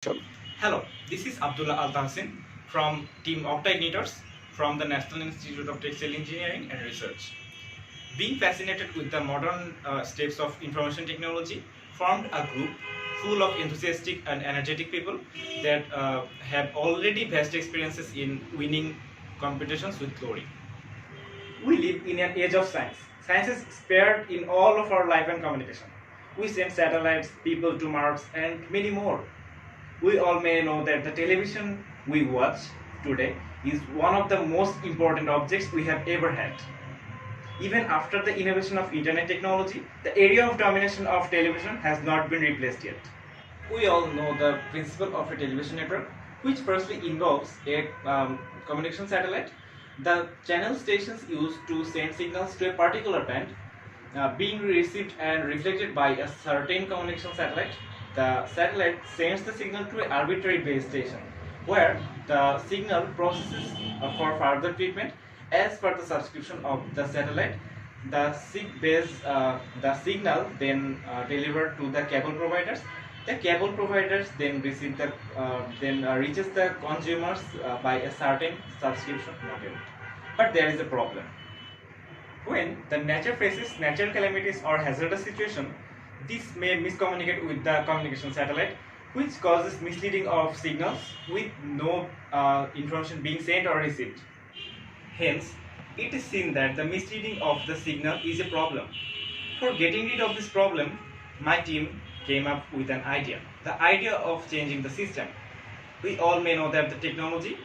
Sure. Hello, this is Abdullah Al-Tahsin from Team Octa from the National Institute of Textile Engineering and Research. Being fascinated with the modern steps of information technology, formed a group full of enthusiastic and energetic people that have already vast experiences in winning competitions with glory. We live in an age of science. Science is spared in all of our life and communication. We send satellites, people to Mars, and many more. We all may know that the television we watch today is one of the most important objects we have ever had. Even after the innovation of internet technology, the area of domination of television has not been replaced yet. We all know the principle of a television network, which firstly involves a communication satellite. The channel stations used to send signals to a particular band being received and reflected by a certain communication satellite. The satellite sends the signal to an arbitrary base station where the signal processes for further treatment as per the subscription of the satellite. The signal then delivered to the cable providers. The cable providers then receive the reaches the consumers by a certain subscription model. But there is a problem. When the nature faces natural calamities or hazardous situation, this may miscommunicate with the communication satellite, which causes misleading of signals with no information being sent or received. Hence, it is seen that the misleading of the signal is a problem. For getting rid of this problem, my team came up with an idea. The idea of changing the system. We all may know that the technology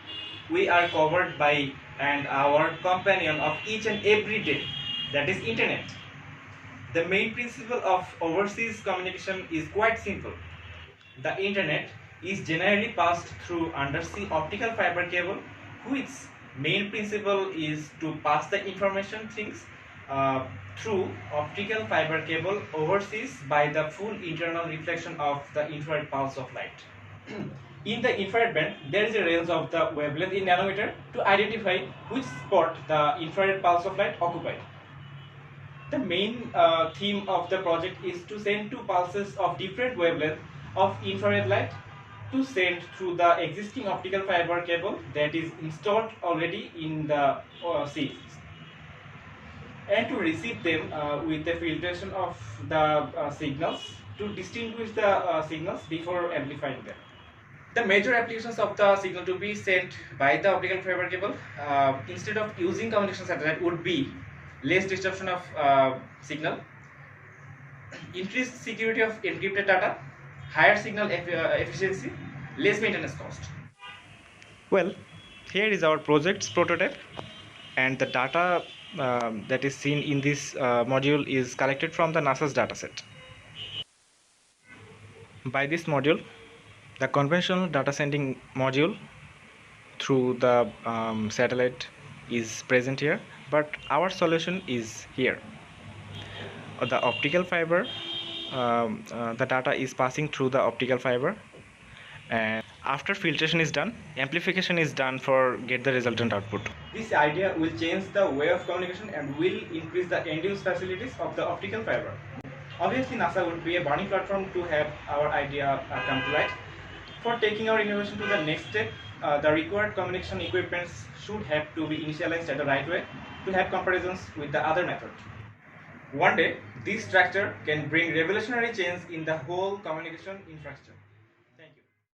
we are covered by and our companion of each and every day, that is internet. The main principle of overseas communication is quite simple. The internet is generally passed through undersea optical fiber cable, which main principle is to pass the information things through optical fiber cable overseas by the full internal reflection of the infrared pulse of light. In the infrared band, there is a range of the wavelength in nanometer to identify which spot the infrared pulse of light occupied. The main theme of the project is to send two pulses of different wavelength of infrared light to send through the existing optical fiber cable that is installed already in the seats, and to receive them with the filtration of the signals to distinguish the signals before amplifying them. The major applications of the signal to be sent by the optical fiber cable instead of using communication satellite would be less disruption of signal, increased security of encrypted data, higher signal efficiency, less maintenance cost. Well, here is our project's prototype, and the data that is seen in this module is collected from the NASA's dataset. By this module, the conventional data sending module through the satellite is present here, but our solution is here. The optical fiber, the data is passing through the optical fiber, and after filtration is done, amplification is done for get the resultant output. This idea will change the way of communication and will increase the end-use facilities of the optical fiber. Obviously, NASA would be a burning platform to have our idea come to light. For taking our innovation to the next step, the required communication equipments should have to be initialized at the right way to have comparisons with the other method. One day, this structure can bring revolutionary change in the whole communication infrastructure.